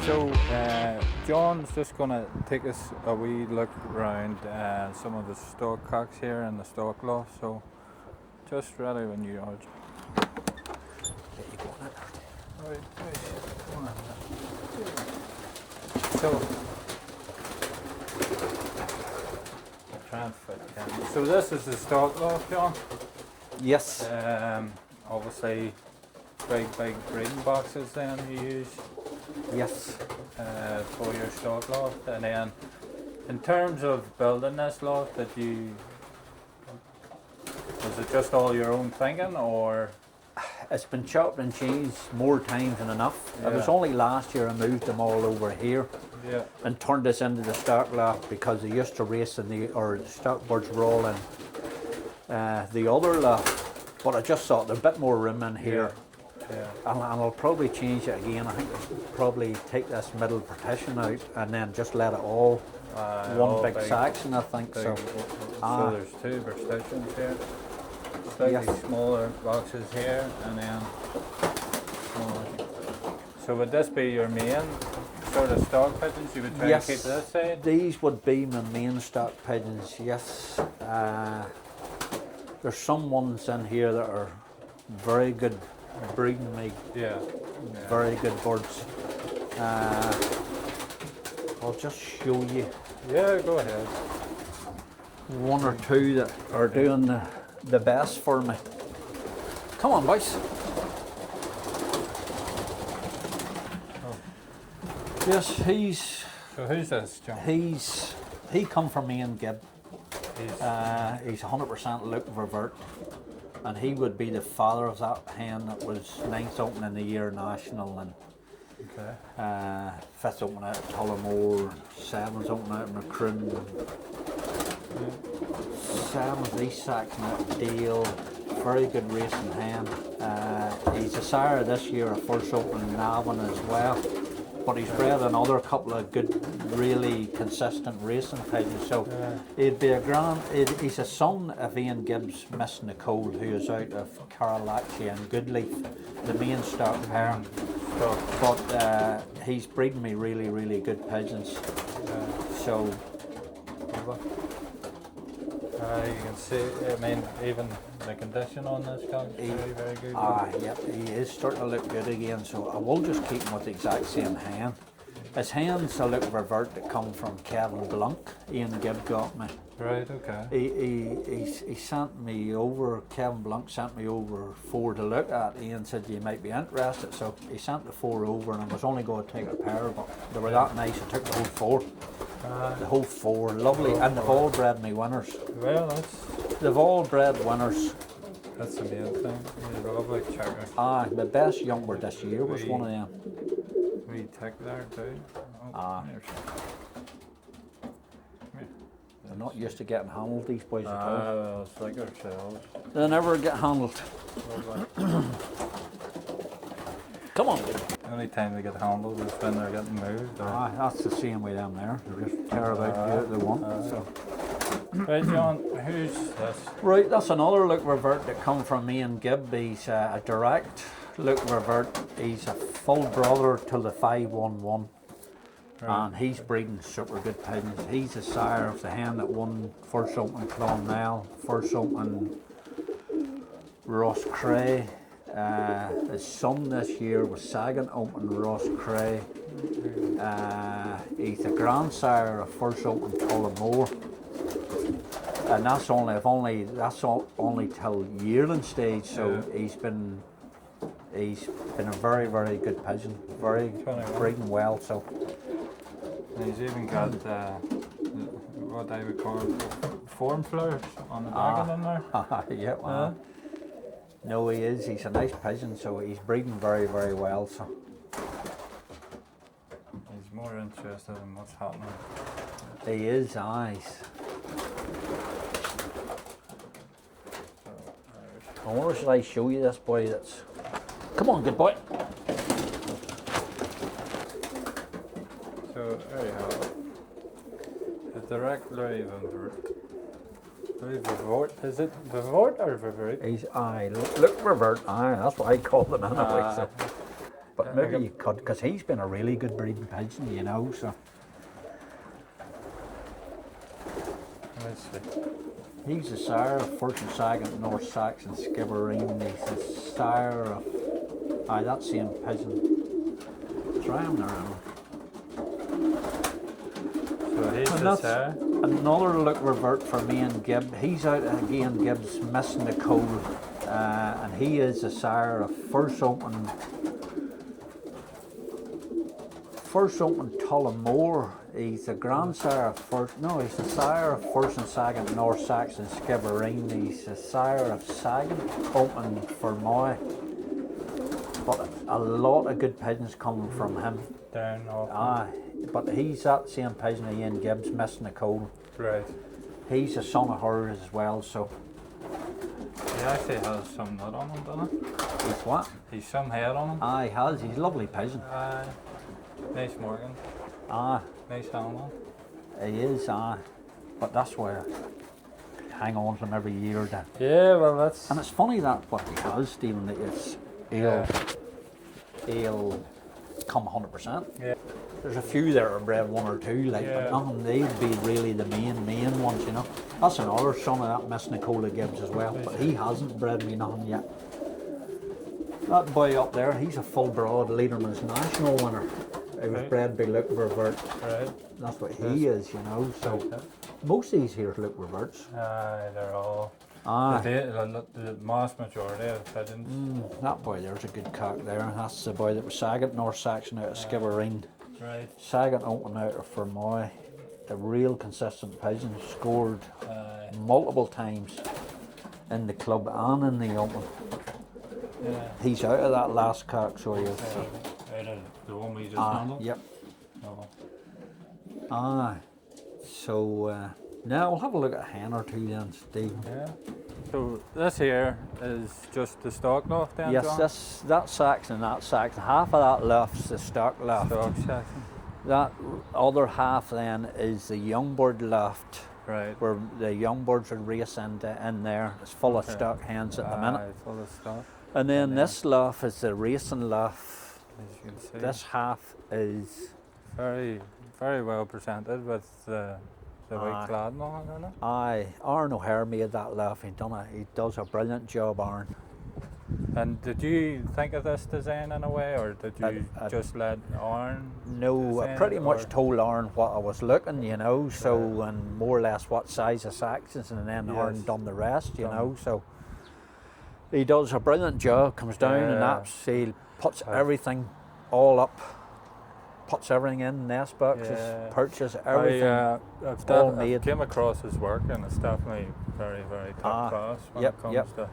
So John's just going to take us a wee look around some of the stock cocks here in the stock loft. So just ready when you are. Right. So this is the stock loft, John? Yes. Obviously big breeding boxes then you use. Yes. For your stock loft, and then in terms of building this loft, was it just all your own thinking, or? It's been chopped and changed more times than enough. Yeah. It was only last year I moved them all over here Yeah. and turned this into the stock loft because they used to race in the stock birds were all in the other loft, but I just thought there's a bit more room in here. Yeah. And I'll probably change it again. I think I'll probably take this middle partition out and then just let it all one big section, I think. So there's two partitions here, slightly smaller boxes here, and then smaller. So would this be your main sort of stock pigeons? You would try to keep this side? These would be my main stock pigeons, yes. There's some ones in here that are very good breeding meat. Yeah. Very good birds. I'll just show you. Yeah, go ahead. One or two that are doing the best for me. Come on, boys. Oh. Yes, he's. So who's this, John? He come from me and Gib. He's 100% Luc Vervoot. And he would be the father of that hen that was 9th open in the year national, and 5th open out at Tullamore, 7th open out in Macroom, 7th East Saxon out at Deal. Very good racing hen. He's a sire this year, a first open in Navan as well. But he's bred another couple of good, really consistent racing pigeons. So he'd be he's a son of Ian Gibbs, Miss Nicole, who is out of Carolaccia and Goodleaf, the main stock parent. But he's breeding me really, really good pigeons. So you can see, I mean, even the condition on this cock is very, very good. Yep, he is starting to look good again, so I will just keep him with the exact same hen. His hen's a Luc Vervoot that come from Kevin Blunt. Ian Gibb got me. Right, okay. He sent me over, Kevin Blunt sent me over 4 to look at. Ian said you might be interested, so he sent the 4 over, and I was only going to take a pair, but they were that nice, I took the whole 4. The whole 4, lovely, and they've all bred me winners. Well, they've all bred winners. That's the main thing. They're lovely checkers. My best young bird this year was one of them. We tick there too. They're not used to getting handled, these boys at all. Well, it's like ourselves. They never get handled. Come on. The only time they get handled is when they're getting moved. That's the same with them there. They just tear about what they want. Right, John, who's this? Right, that's another Luc Vervoot that come from me and Gibb. He's a direct Luc Vervoot. He's a full brother to the 511. Right. And he's breeding super good pigeons. He's a sire of the hen that won first open Clonmel, first open Ross Cray. His son this year was second open Ross Cray. He's the grandsire of first open Tullamore. And that's only till yearling stage, so he's been a very, very good pigeon, very breeding well. So and he's even got what I would call form flowers on the back of them there. Yeah, well, no, he is. He's a nice pigeon, so he's breeding very, very well. So he's more interested in what's happening. He is, eyes. I wonder should I show you this boy that's... Come on, good boy. So there you have it. Direct Luc Vervoot. Luc Vervoot, is it Vervoot or Vervoot? He's Luc Vervoot. That's what I call them anyway. So. But maybe you could, because he's been a really good breeding pigeon, you know. So Let's see. he's a sire of first and second North Saxon Skibbereen. He's a sire of that same pigeon. Try him there. So he's And the that's sire. another Luc Vervoot for me and Gib. He's out again. Gib's missing the coal, and he is a sire of first open Tullamore. He's a grandsire of first. No, he's a sire of first and second North Saxon Skibbereen. He's a sire of second open Fermoy. But a lot of good pigeons coming from him. Down off. But he's that same pigeon Ian Gibbs missing the coal. Right. He's a son of hers as well, so He actually has some nut on him, doesn't he? he's what? He's some hair on him. He has. He's a lovely pigeon. Nice Morgan. Aye, Nice animal. he is. But that's where I hang on to him every year. Yeah, well that's. And it's funny that what he has, Stephen, that he'll come 100%. Yeah. There's a few that are bred one or two, like, Yeah. but nothing. They'd be really the main ones, you know. That's another son of that Miss Nicola Gibbs as well, but he hasn't bred me nothing yet. That boy up there, he's a full broad Leaderman's National winner. He was Right. bred by Luc Vervoot. Right. That's what he is, you know. So most of these here are Luc Vervoots. They're all. The vast majority of pigeons. That boy there's a good cock there. That's the boy that was Saggart North Saxon out of Skibbereen. Right. Saggart open out of Fermoy. A real consistent pigeon, scored multiple times in the club and in the open. Yeah. He's out of that last cock, so he is. Out of the one we just handled. Yep. Oh. So now we'll have a look at a hen or two then, Steve. Yeah. So this here is just the stock loft then, Yes, John? that Saxon, half of that loft's the stock loft. Stock section. That other half then is the young bird loft, Right. where the young birds would race in there. It's full of stock hens at the minute. Full of stock. And then this loft is the racing loft. As you can see. This half is Very, very well presented with the white cladding on it, isn't it? Aaron O'Hare made that loft. He does a brilliant job, Aaron. And did you think of this design in a way, or did you I just let Aaron? No, I design pretty it, much or- told Aaron what I was looking, you know, so, and more or less what size of Saxons, and then Aaron Yes. done the rest, you know, so. He does a brilliant job, comes down and Yeah. he puts everything all up, puts everything in, nest boxes, Yeah. perches, everything. I've made. came across his work, and it's definitely very, very top class when yep, it comes yep. to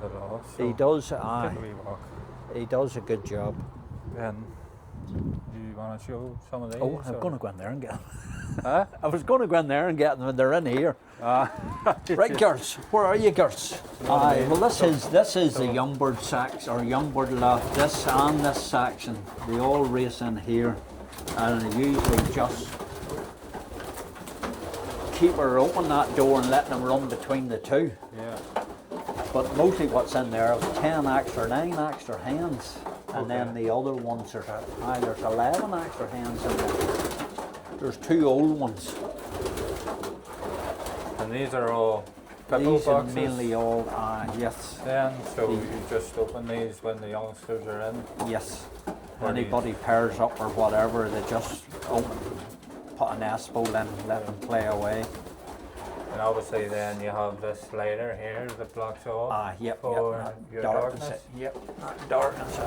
the loft. He does, Give a wee walk. he does a good job. And you want to show some of these? Oh, I'm or- going to go in there and get them. Huh? I was going to go in there and get them, and they're in here. Right, girls, where are you, girls? Well, this is the young bird sax or young bird loft. This and this section, they all race in here, and they usually just keep her open that door and let them run between the two. Yeah. But mostly what's in there is 10 extra, 9 extra hens, and then the other ones there's 11 extra hens in there. There's 2 old ones. And these are all pipple These are boxes. mainly all, yes, Then, so you just open these when the youngsters are in. yes. Or Anybody pairs up or whatever, they just open, put an nest bowl in, let them play away. And obviously then you have this slider here that blocks off Yep, for yep. your Darkens darkness. it. Yep, darkens it.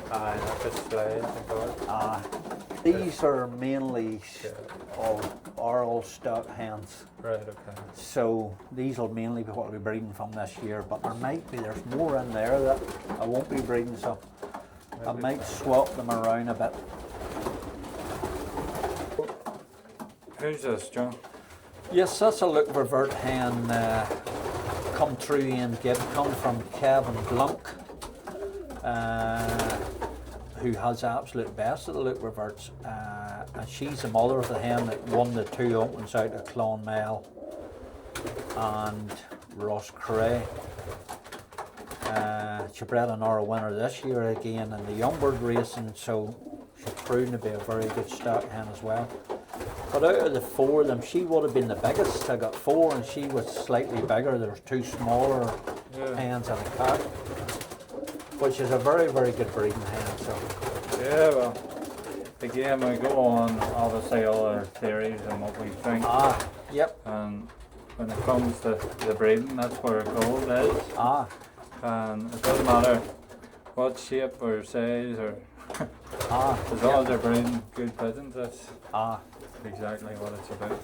That just slides and goes. These are mainly all stock hens. Right, okay. So these will mainly be what I'll be breeding from this year, but there's more in there that I won't be breeding, so I might swap them around a bit. Who's this, John? Yes, that's a Luc Vervoot hen, come through Ian Gibb, come from Kevin Blunk. who has the absolute best of the Luc Vervoots, and she's the mother of the hen that won the 2 opens out of Clonmel and Rosscray. She bred another winner this year again in the Youngbird racing, so she's proven to be a very good stock hen as well. But out of the 4 of them, she would have been the biggest. I got 4 and she was slightly bigger. There was 2 smaller hens and a cock, which is a very, very good breeding hen. So Yeah, well, again, we go on obviously all our theories and what we think. Yep. And when it comes to the breeding, that's where gold is. And it doesn't matter what shape or size or as long as they're breeding good pigeons, that's exactly what it's about.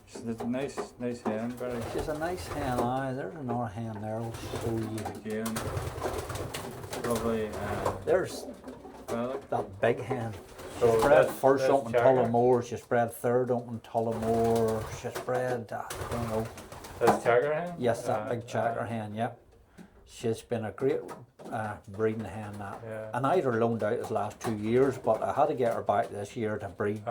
She's a nice hen, very. She's a nice hen. There's another hen there. I'll show you again. Probably. There's well, that big hen. So She's bred first that's up in Chagger. Tullamore. She's bred third up in Tullamore. She's bred, I don't know. That's Chagger hen? Yes, that big Chagger hen, yep. She's been a great breeding hen, that. Yeah. And I had her loaned out his last 2 years, but I had to get her back this year to breed.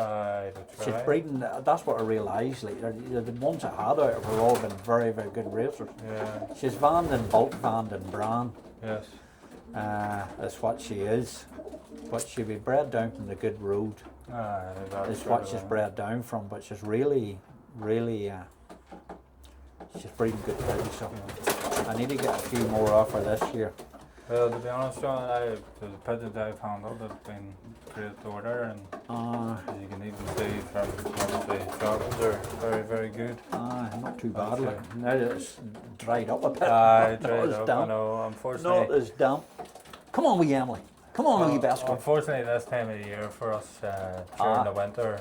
She's breeding, that's what I realised. Like, the ones I had out of her all been very, very good racers. Yeah. She's Van den Bulk, Van den Bran. Yes. That's what she is. But she'll be bred down from the good road. That's what she's bred down from, but she's really, really, she's breeding good pigeons. So I need to get a few more off her this year. Well, to be honest, John, the pigeons I've handled have been great order, and as you can even see from obviously sharpens are very, very good. Not too bad. Like, now that it's dried up a bit. Dried up, I know, unfortunately. Not as damp. Come on, wee Emily. Come on, wee best one. Unfortunately, this time of the year for us during the winter,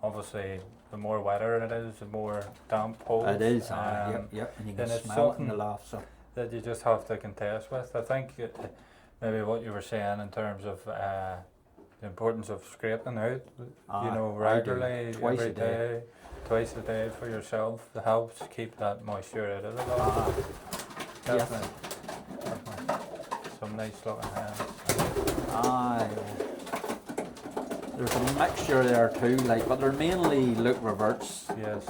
obviously the more wetter it is, the more damp holes. It is, yep, and you can smell it in the loft. So. That you just have to contest with. I think maybe what you were saying in terms of the importance of scraping out, regularly, every day, twice a day for yourself, helps keep that moisture out of the loft. Definitely. Some nice looking hens. There's a mixture there too, but they're mainly Luc Vervoots. Yes.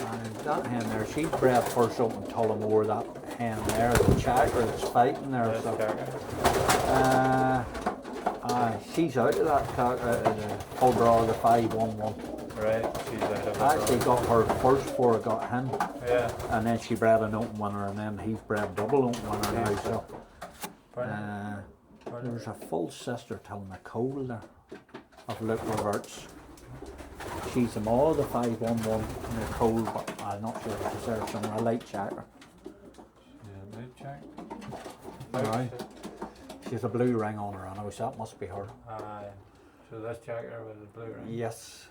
And that hen there, she's bred first up in Tullamore, that hen there, the Chagger that's fighting there. Yes, she's out of that out of the full draw, the 511. Right, she's out of it. I actually got her first before I got him. Yeah. And then she bred an open winner, and then he's bred double open winner now. So there's a full sister till Nicole there of Luc Vervoots. She's the mother of the 511 Nicole, but I'm not sure if she's there somewhere. I like Chagger. She's a blue ring on her, I know, so that must be her. So that's Chagger with the blue ring? Yes.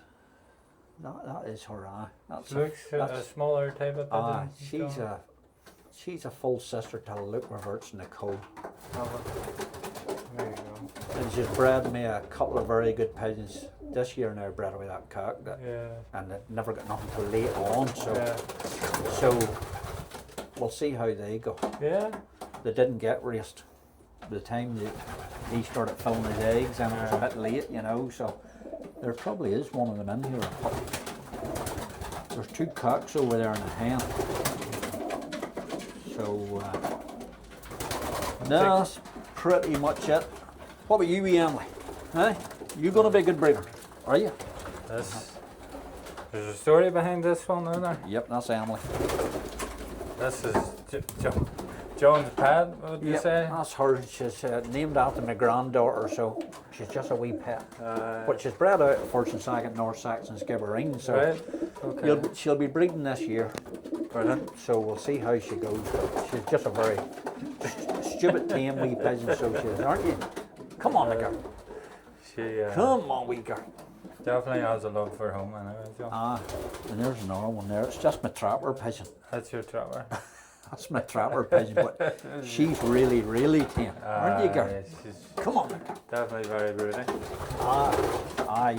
That is her, She looks a smaller type of pigeon. She's a full sister to Luc Vervoot's Nicole. There you go. And she's bred me a couple of very good pigeons this year now, bred away that cock. And it never got nothing till late on, so we'll see how they go. Yeah. They didn't get raced. By the time he started filling his eggs, and it was a bit late, so there probably is one of them in here. There's 2 cocks over there and a hen. So that's pretty much it. What about you, Emily? Huh? You going to be a good breeder, are you? There's a story behind this one, isn't there? Yep, that's Emily. This is John's pet, would you say? That's her. She's named after my granddaughter, so she's just a wee pet. But she's bred out of first and second North Saxon Skibbereen, so she'll be breeding this year. Brilliant. So we'll see how she goes. She's just a very stupid tame wee pigeon, so she is, aren't you? Come on, girl. Come on, wee girl. Definitely has a love for home anyway, John. And there's another one there. It's just my trapper pigeon. That's your trapper. That's my trapper pigeon, but she's really, really tame, aren't you, girl? Come on, girl. Definitely very broody.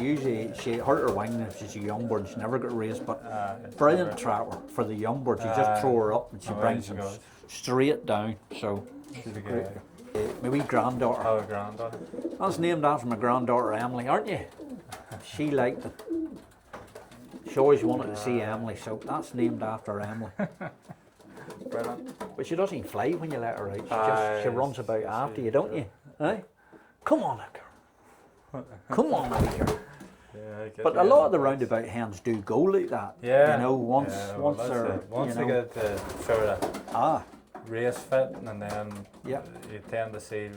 Usually she hurt her wing if she's a young bird. She never got raised, but brilliant trapper for the young birds. You just throw her up and she brings them straight down. So she's a great girl. My wee granddaughter. Our granddaughter. That's named after my granddaughter Emily, aren't you? She liked it. She always wanted to see Emily, so that's named after Emily. Brilliant. But she doesn't even fly when you let her out. She runs about after you, don't you? Aye? Come on, girl. Come on, wee girl. Yeah, But a lot of the roundabout hens do go like that. Yeah. You know, once once they're, they get the sort of race fit, and then Yep. you tend to see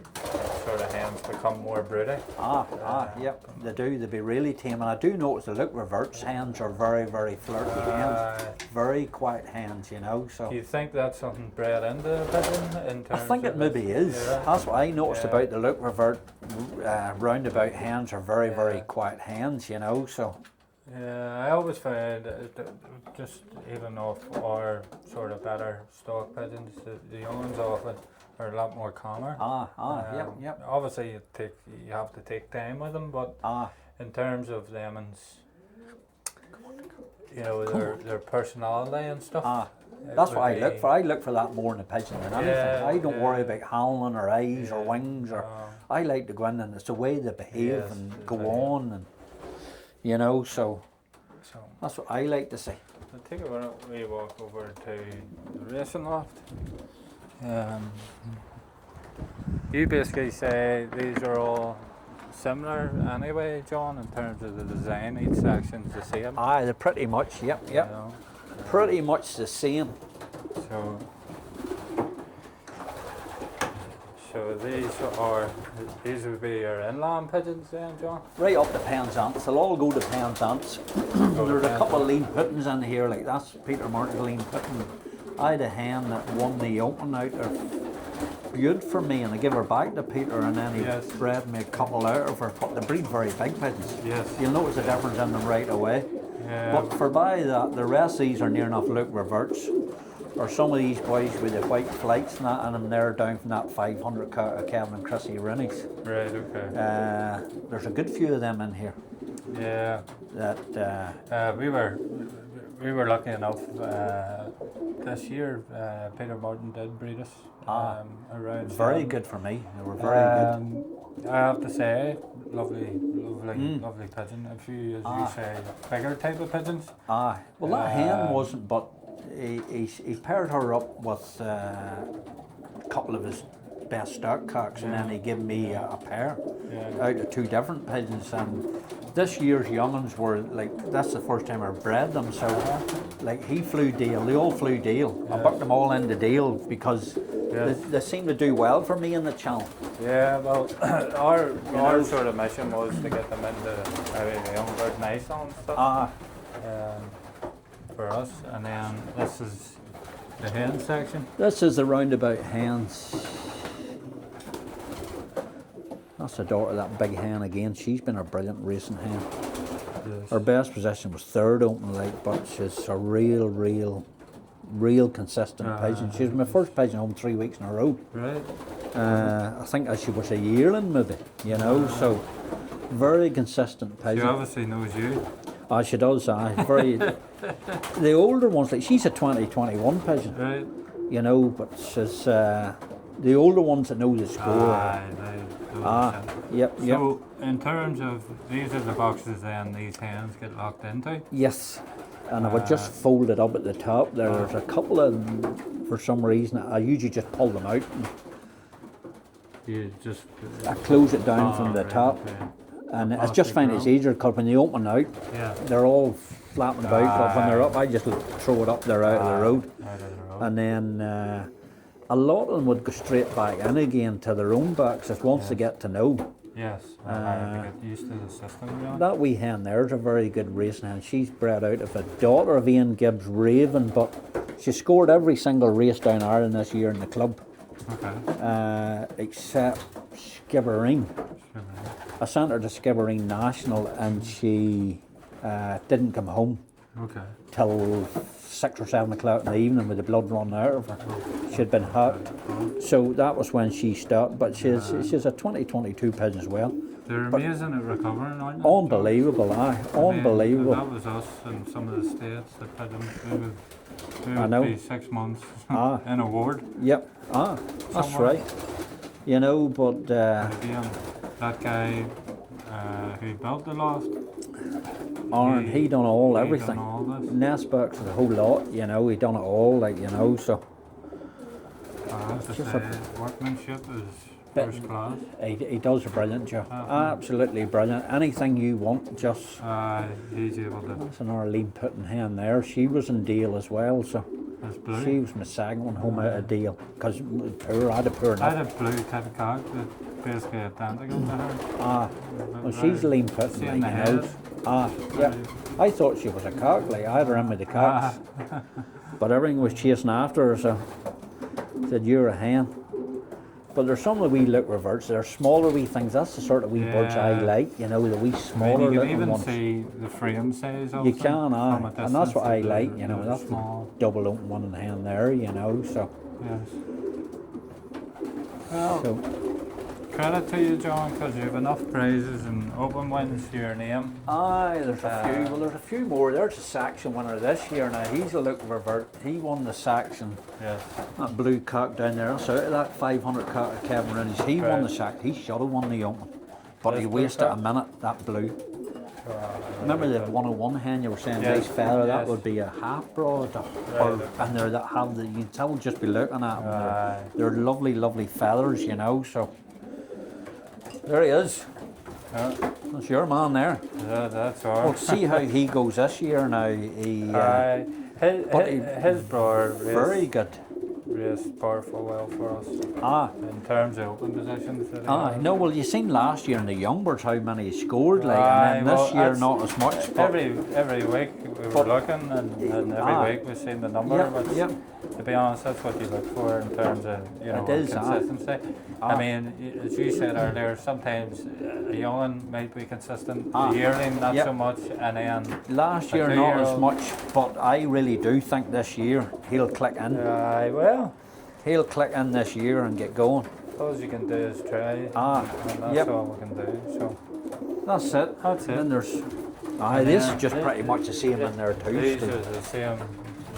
sort of hens become more broody. Yep, they do. They be really tame, and I do notice the Luc Vervoot's hens are very, very flirty hens, very quiet hens. You know, so. Do you think that's something bred into the pigeon? In I terms think it of maybe is. Yeah. That's what I noticed Yeah. about the Luc Vervoot roundabout hens are very, very quiet hens. You know, so. Yeah, I always find just even off our sort of better stock pigeons, the young ones often are a lot more calmer. Yep. Obviously, you have to take time with them, but in terms of them and their personality and stuff. That's what I look for. I look for that more in a pigeon than anything. I don't worry about howling or eyes or wings or. I like to go in and it's the way they behave and go on and. You know, so that's what I like to see. I'll take a wee walk over to the racing loft. You basically say these are all similar anyway, John, in terms of the design. Each section's the same. Aye, they're pretty much, yep. You know, pretty much the same. So these would be your inland pigeons then, John? Right up to Penzance. They'll all go to Penzance. There's a couple of lean pittons in here, like that's Peter Martin's lean pitton. I had a hen that won the open out of Bute for me, and I give her back to Peter, and then he bred me a couple out of her. But they breed very big pigeons. Yes. You'll notice the difference in them right away. Yeah. But for by that, the rest of these are near enough Luc Vervoot's. Or some of these boys with the white flights and that, and them they're down from that 500 Kevin and Chrissy Rooney's. Right, okay. There's a good few of them in here. Yeah. That we were lucky enough this year. Peter Martin did breed us around. Very good for me. They were very good. I have to say, lovely pigeon. A few, as you say, bigger type of pigeons. Well, that hen wasn't, but. He paired her up with a couple of his best stock cocks, and then he gave me a pair out of two different pigeons. And this year's young'uns were like, that's the first time I bred them, so like he flew deal, they all flew deal. I bucked them all into deal because they seem to do well for me in the channel. Yeah, well, our sort of mission was to get them into maybe the young bird nice and stuff. For us, and then this is the hen section. This is the roundabout hens. That's the daughter of that big hen again. She's been a brilliant racing hen. Yes. Her best position was third open like, but she's a real consistent pigeon. She was my first pigeon home 3 weeks in a row. Right. I think she was a yearling maybe, you know, so very consistent pigeon. She obviously knows you. She does, very. The older ones, like she's a 2021 pigeon. Right. You know, but she's the older ones that know the score. Yep. So, in terms of, these are the boxes then these hens get locked into? Yes. And I would just fold it up at the top. There's a couple of them, for some reason, I usually just pull them out. I close it down from the top. Okay. And I just find it's easier because when they open out, they're all flapping about. But when they're up, I just throw it up there out of the road. And then a lot of them would go straight back in again to their own boxes once they get to know. Yes, I get used to the system. Really. That wee hen there's a very good racing hen. She's bred out of a daughter of Ian Gibbs Raven, but she scored every single race down Ireland this year in the club. Okay. Except Skibbereen. I sent her to Skibbereen National and she didn't come home till 6 or 7 o'clock in the evening with the blood running out of her. She'd been hooked. So that was when she stopped, but she's a 2022 pigeon as well. They're amazing at recovering, aren't they? Unbelievable, unbelievable. That was us in some of the states that pigeons we would be 6 months in a ward. Yep, that's right. you know, but Again, that guy who built the loft, Aaron, he done all, he everything. done all this. Nest box, the whole lot, you know, he done it all, like, you know, so. I have to Just say, workmanship is first class. He does a brilliant job. Absolutely brilliant. Anything you want, just. He's able to. That's another lean putting hen there. She was in deal as well, so. That's blue. She was my second one home out of deal. Because I had a poor I had enough. a blue type of cock that basically identical to her. Well, she's lean putting, See in like, the you know. head. Yeah. I thought she was a cock, like, I had her in with the cocks. But everything was chasing after her, so. I said, you're a hen. But there's some of the wee Luc Vervoots, they're smaller wee things. That's the sort of wee birds I like, you know, the wee smaller you can little even ones. see the frame size of You them can, from a and that's distance what I that like, you know, they're that's small. the double open one in the hand there, you know, so. Yes. Well, So, credit to you, John, because you have enough prizes and open wins to your name. aye, there's a few. Well, there's a few more. There's a section winner this year now. He's a Luc Vervoot. He won the section. Yes. That blue cock down there. So out of that 500 cock of Kevin Rooney's, he won the sack. He should have won the open, but This he blue wasted a cock? minute. That blue. Remember the 101 hen you were saying, Yes, nice feather? That yes. would be a half broad, Right. and they're that have the. You can tell just be looking at them. Aye. They're lovely, lovely feathers, you know. So there he is. Yeah, That's your man there. that's all. We'll see how he goes this year now. He Aye. but His brother very good. raced powerful well for us Ah, in terms of open positions. that he ah. had. No, well, you seen last year in the Youngbirds how many he scored, like, Aye, and then well, this year that's- not as much. But Every week we were But- looking, and every Aye. week we've seen the number. Yeah, But yeah. to be honest, that's what you look for in terms of It is, aye. consistency. Aye. I mean, as you said earlier, sometimes a young one might be consistent, Aye. a yearling not Yep. so much, and then last a year not as 2-year-old. much, but I really do think this year he'll click in. well, He'll click in this year and get going. all you can do is try, Ah, and that's yep. all we can do. So That's it. That's And it. then there's. Aye, And this then is just pretty much the same in there too. these Steve. are the same.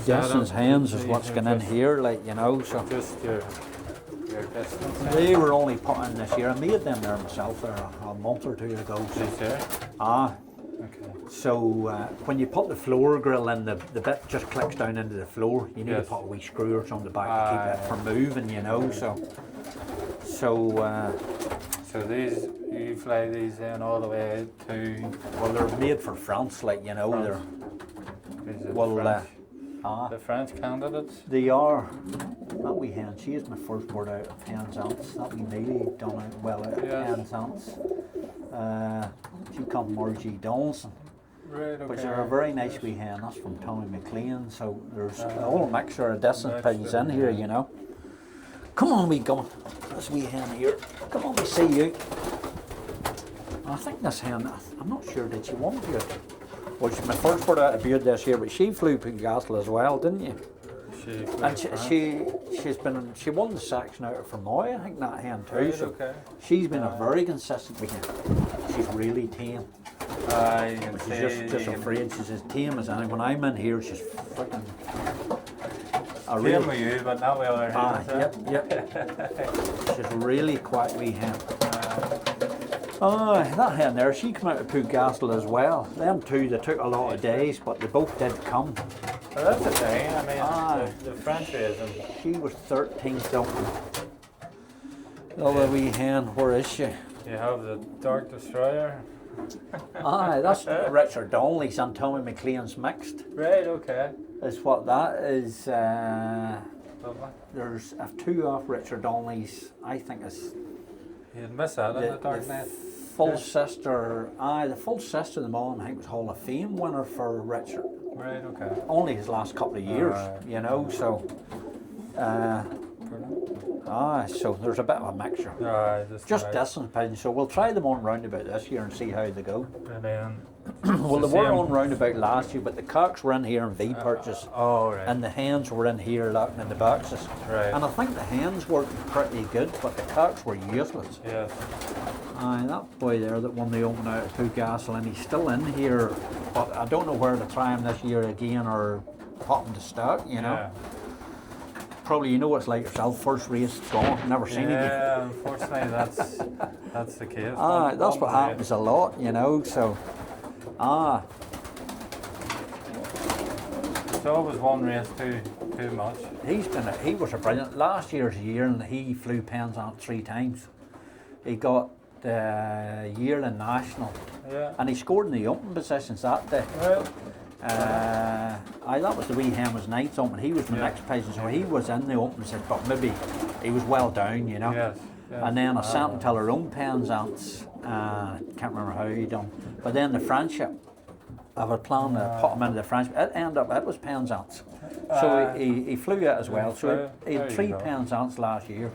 Distance setup. hands is These what's are going in just- here, like, you know. So Just your distance. they were only put in this year. I made them there myself there a month or two ago. So. These here. Ah, Okay. so when you put the floor grill in, the bit just clicks down into the floor. You need Yes. to put a wee screw or something back to keep it Aye. from moving, you know. So So these, you fly these in all the way to. well, they're made for France, like, you know. France. Is it Well, French? Ah, The French candidates. they are. That wee hen, she is my first word out of hens ants. That wee Neely done out well out of Yes. hens ants. She come from Margie Donaldson, Right. Okay. which are a very nice wee hen. That's from Tommy McLean. So there's a whole mixture of distance pigeons in here, you know. Come on, wee gun. This wee hen here. Come on, we see you. I think this hen, I'm not sure, did she want to? Well, she's my first word out of beard this year, but she flew Pigeons as well, didn't you? She And she won the section out of Fermoy, I think, that hen too. Right, So okay. she's been a very consistent weekend. She's really tame. You can She's see. just you can afraid. She's as tame as anything. When I'm in here, she's freaking a Same real. with you, but not with other Ah, hens. yep. She's really quite wee hen. That hen there, she came out of Poogastle as well. Them two, they took a lot of days, but they both did come. Well, that's the thing. I mean, Aye. the French raising. She was 13th open. The other wee hen, where is she? You have the Dark Destroyer. That's Richard Donnelly's and Tommy McLean's mixed. Right. Okay. Is what that is. Lovely. There's two off Richard Donnelly's. I think it's You'd miss out on the Dark Knight. full sister. The full sister of the mom, I think, was Hall of Fame winner for Richard. Right. Okay. Only his last couple of years, you know. So, so there's a bit of a mixture. Just nice. distance pigeons. So we'll try them on roundabout this year and see how they go. And then. Well, they the were same. on roundabout last year, but the cocks were in here in V purchase, Oh right. and the hens were in here locking in the boxes. Right. And I think the hens worked pretty good, but the cocks were useless. Yes. That boy there that won the open out of Poogastle, and he's still in here, but I don't know where to try him this year again or pop him to stock, you know. probably, you know what it's like yourself, first race, gone, never seen again. Yeah, unfortunately that's the case. That's what One happens a lot, you know, so, It's always one race too much. he was a brilliant, last year's year, and he flew Penzance 3 times. He got the yearling national, Yeah. and he scored in the open positions that day. Well, That was the wee hen was ninth open. He was my next pigeon, so he was in the open position, but maybe he was well down, you know. yes. And then I sent him till her own Penzance. Can't remember how he done. But then the friendship, I was planning to put him into the friendship. It ended up, it was Penzance. So he flew it as well. So he had 3 Penzance last year.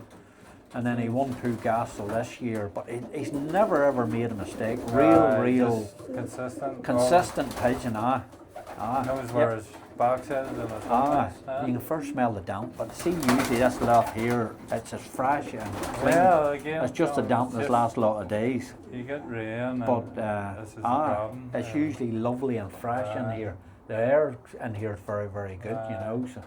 And then he won 2 Gastel this year. But he's never ever made a mistake. Real consistent pigeon, Knows where his box is and his house. You can first smell the damp, but see, usually this loft here, it's as fresh and clean. Well, again, It's just the dampness last lot of days. You get rain, But this is the problem. it's usually lovely and fresh in here. The air in here is very, very good, you know. So.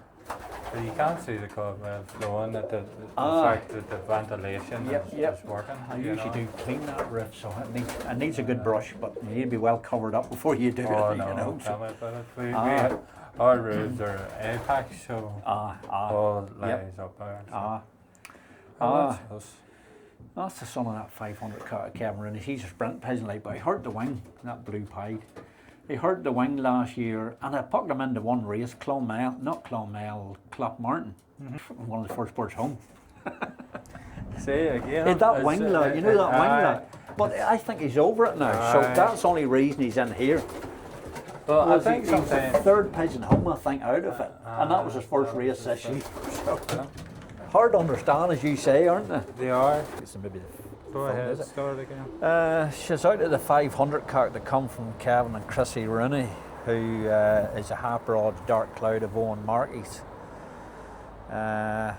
But you can't see the cobweb flowing, the fact that the ventilation is working. I usually do clean that roof, so it needs a good brush, but you need to be well covered up before you do Oh it, no, you know. tell me about it. Our roofs are Apex, so all lies up there. So. That's the son of that 500 cat Cameron. He's a sprint pigeon like, but he hurt the wing, that blue pied. He hurt the wing last year, and I put him into one race, Clonmel, Clockmartin, one of the first birds home. See again. Hey, that wing lock, you know that wing lock. But I think he's over it now, so that's the only reason he's in here. Well, I think he was the sometimes 3rd pigeon home, I think, out of it, and that was his first race this year. So, hard to understand, as you say, aren't they? they are. So maybe Go ahead, start again. she's out of the 500 cock that come from Kevin and Chrissy Rooney, who is a half-broad dark cloud of Owen Markey's. Her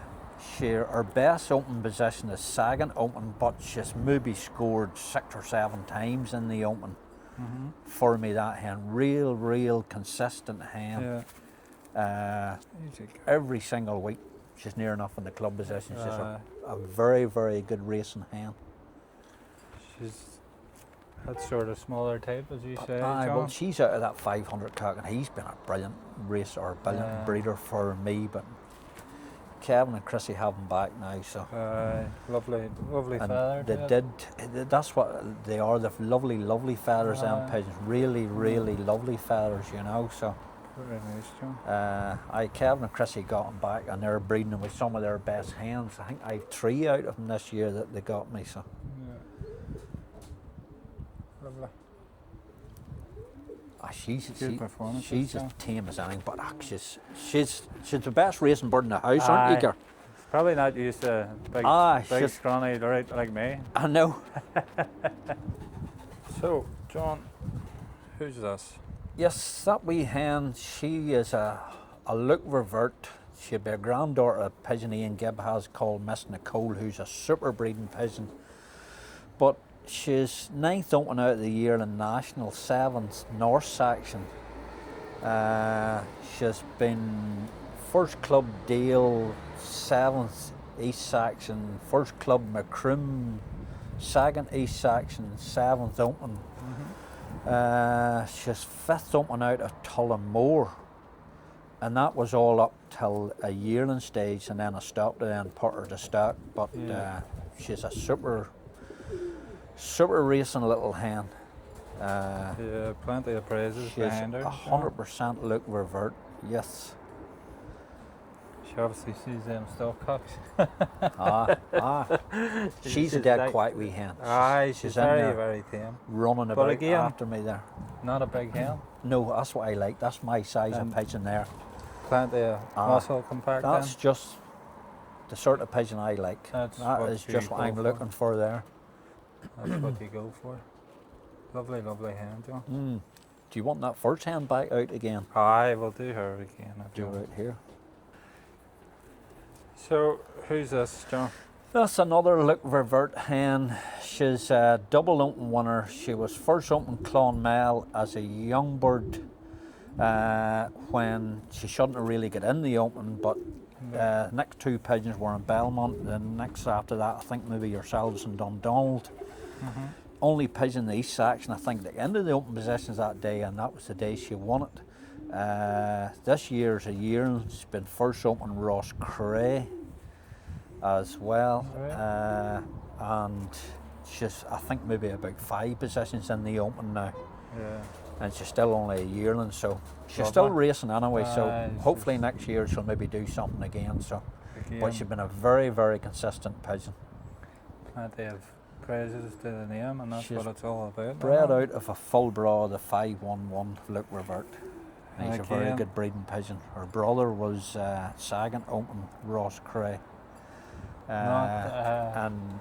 best open position is second open, but she's maybe scored 6 or 7 times in the open. For me, that hen, real consistent hen. Every single week, she's near enough in the club position. She's a very, very good racing hen. She's that sort of smaller type, as you say, Well, she's out of that 500 cock, and he's been a brilliant racer, or brilliant breeder for me. But Kevin and Chrissy have him back now, so lovely feather. They did. That's what they are. The lovely feathers and pigeons. Really lovely feathers, you know. So. Very nice, John. Kevin and Chrissy got him back, and they're breeding with some of their best hens. I think I have 3 out of them this year that they got me. So. Lovely. She's performance. as tame as anything, but she's the best racing bird in the house, aren't you, girl? Probably not used to big scrawny like me. I know. So, John, who's this? Yes, that wee hen, she is a Luc Vervoot. She'd be a granddaughter of a pigeon Ian Gibb has called Miss Nicole, who's a super breeding pigeon. But she's 9th open out of the yearling national, 7th North section. She's been 1st Club Dale, 7th East section, 1st Club Macroom, 2nd East section, 7th open. She's 5th open out of Tullamore, and that was all up till a yearling stage, and then I stopped her and put her to stock. But she's a super racing little hen. Plenty of praises behind her. 100% Luc Vervoot, yes. She obviously sees them stock cocks. She's a dead quiet wee hen. She's very tame. Running about again, after me there. Not a big hen. No, that's what I like. That's my size of pigeon there. Plenty of muscle compact. That's just the sort of pigeon I like. That is just what I'm looking for there. That's what you go for. Lovely hen, John. Do you want that first hen back out again? We'll do her again. Do right here. So, who's this, John? That's another Luc Vervoot hen. She's a double open winner. She was first open Clonmel as a young bird when she shouldn't have really got in the open, but Next two pigeons were in Belmont. The next after that, I think maybe yourselves in Dundonald. Only pigeon in the East section, I think, the end of the open positions that day, and that was the day she won it. This year's a year, it's been first open Ross Cray as well. And she's, I think, maybe about 5 positions in the open now. And she's still only a yearling, so she's still racing anyway, so hopefully next year she'll maybe do something again. So, but she's been a very, very consistent pigeon. Plenty of praises to the name, and that's what it's all about. Bred out of a full broad, the 511 Luc Vervoot. He's a very good breeding pigeon. Her brother was second open Ross Cray. And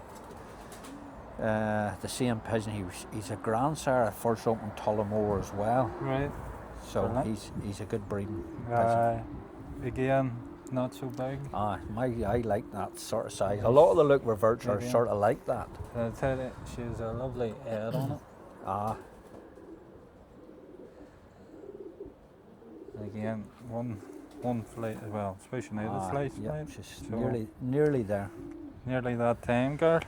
the same pigeon, he's a grandsire of first open Tullamore as well. Right. So he's a good breeding pigeon. Again, not so big. I like that sort of size. A lot of the Luc Vervoots are sort of like that. I'll tell you, she's a lovely head on it. Again, one flight as well, especially now the flight. Yeah, she's nearly there. Nearly that time, girl.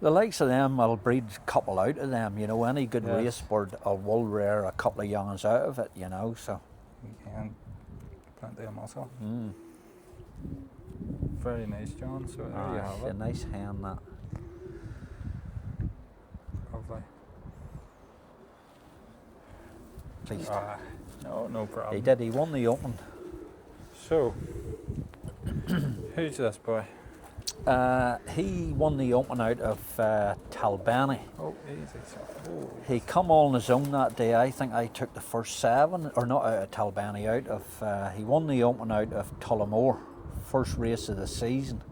The likes of them will breed a couple out of them, you know. Any good race bird will rear a couple of youngs out of it, you know. So again, plenty of muscle. Very nice, John. So there you have it. A nice hen, that. Lovely. Please. No problem. He did. He won the open. So, who's this boy? He won the open out of Talbani. Oh, easy. He come all on his own that day. I think I took the first 7, or not out of Talbani, out of. He won the open out of Tullamore, first race of the season.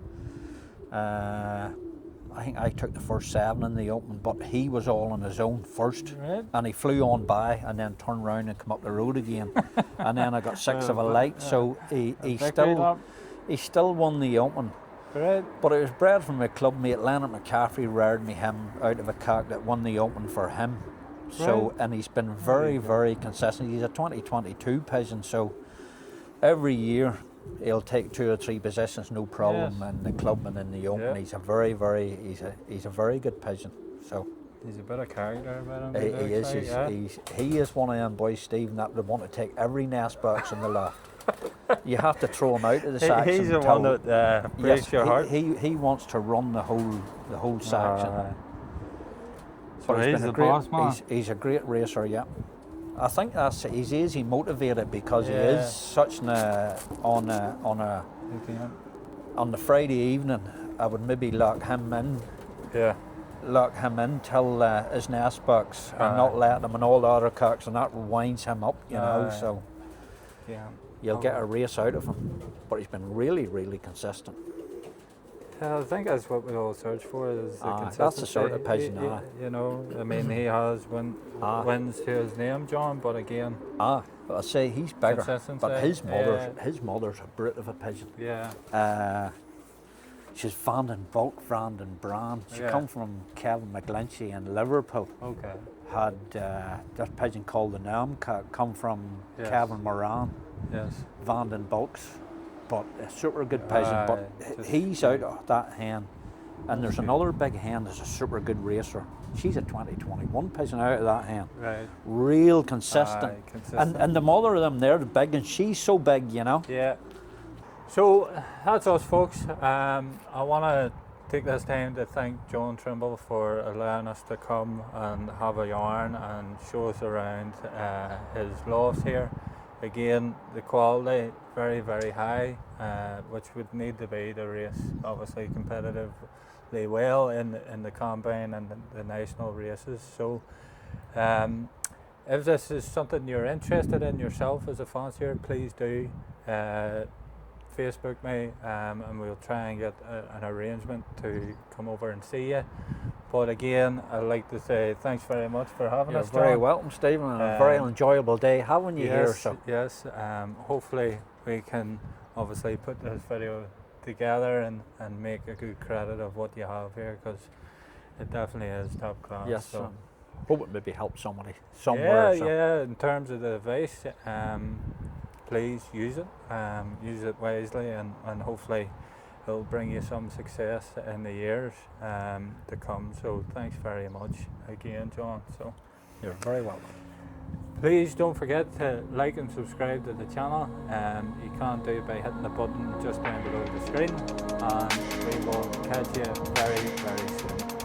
I think I took the first 7 in the open, but he was all on his own first, and he flew on by and then turned round and come up the road again, and then I got 6 of a light, so he still won the open. Right. But it was bred from my club mate Leonard McCaffrey, reared me him out of a cock that won the open for him. So and he's been very, very consistent. He's a 2022 pigeon, so every year he'll take 2 or 3 positions, no problem, in the club and in the open. He's a very, he's a very good pigeon. So he's a bit of character about him. He is. He is one of them boys, Stephen, that would want to take every nest box in the loft. You have to throw him out of the section. He's the one that breaks your heart. He wants to run the whole section. So he's the boss man. He's a great racer, yeah. I think he's easy motivated because he is such on the Friday evening. I would maybe lock him in. Lock him in till his nest box and not let him and all the other cocks, and that winds him up, you know. So you'll get a race out of him, but he's been really, really consistent. I think that's what we all search for, is the consistency. That's the sort of pigeon. You know, I mean, he has wins to his name, John, but again. But I say he's bigger. But his mother's a brute of a pigeon. She's Vanden Brand. She come from Kevin McGlinchey in Liverpool. Okay. Had this pigeon called the Namcock come from Kevin Moran. Vanden Bulks. But a super good pigeon. But he's out of that hen. And there's another big hen that's a super good racer. She's a 2021 pigeon out of that hen. Right. Real consistent. And the mother of them, they're big, and she's so big, you know. Yeah. So that's us, folks. I want to take this time to thank John Trimble for allowing us to come and have a yarn and show us around his lofts here. Again, the quality very, very high, which would need to be to race obviously competitively well in the combine and the national races. So if this is something you're interested in yourself as a fancier, please do Facebook me, and we'll try and get an arrangement to come over and see you. But again, I'd like to say thanks very much for having us, John. You're very welcome, Stephen, and a very enjoyable day having you here. So. Yes, hopefully we can obviously put this video together and make a good credit of what you have here, because it definitely is top class. Yes, so. Hope it maybe help somebody somewhere. Yeah, in terms of the advice, please use it. Use it wisely, and hopefully it'll bring you some success in the years to come. So thanks very much again, John. So You're very welcome. please don't forget to like and subscribe to the channel. You can do it by hitting the button just down below the screen, and we will catch you very, very soon.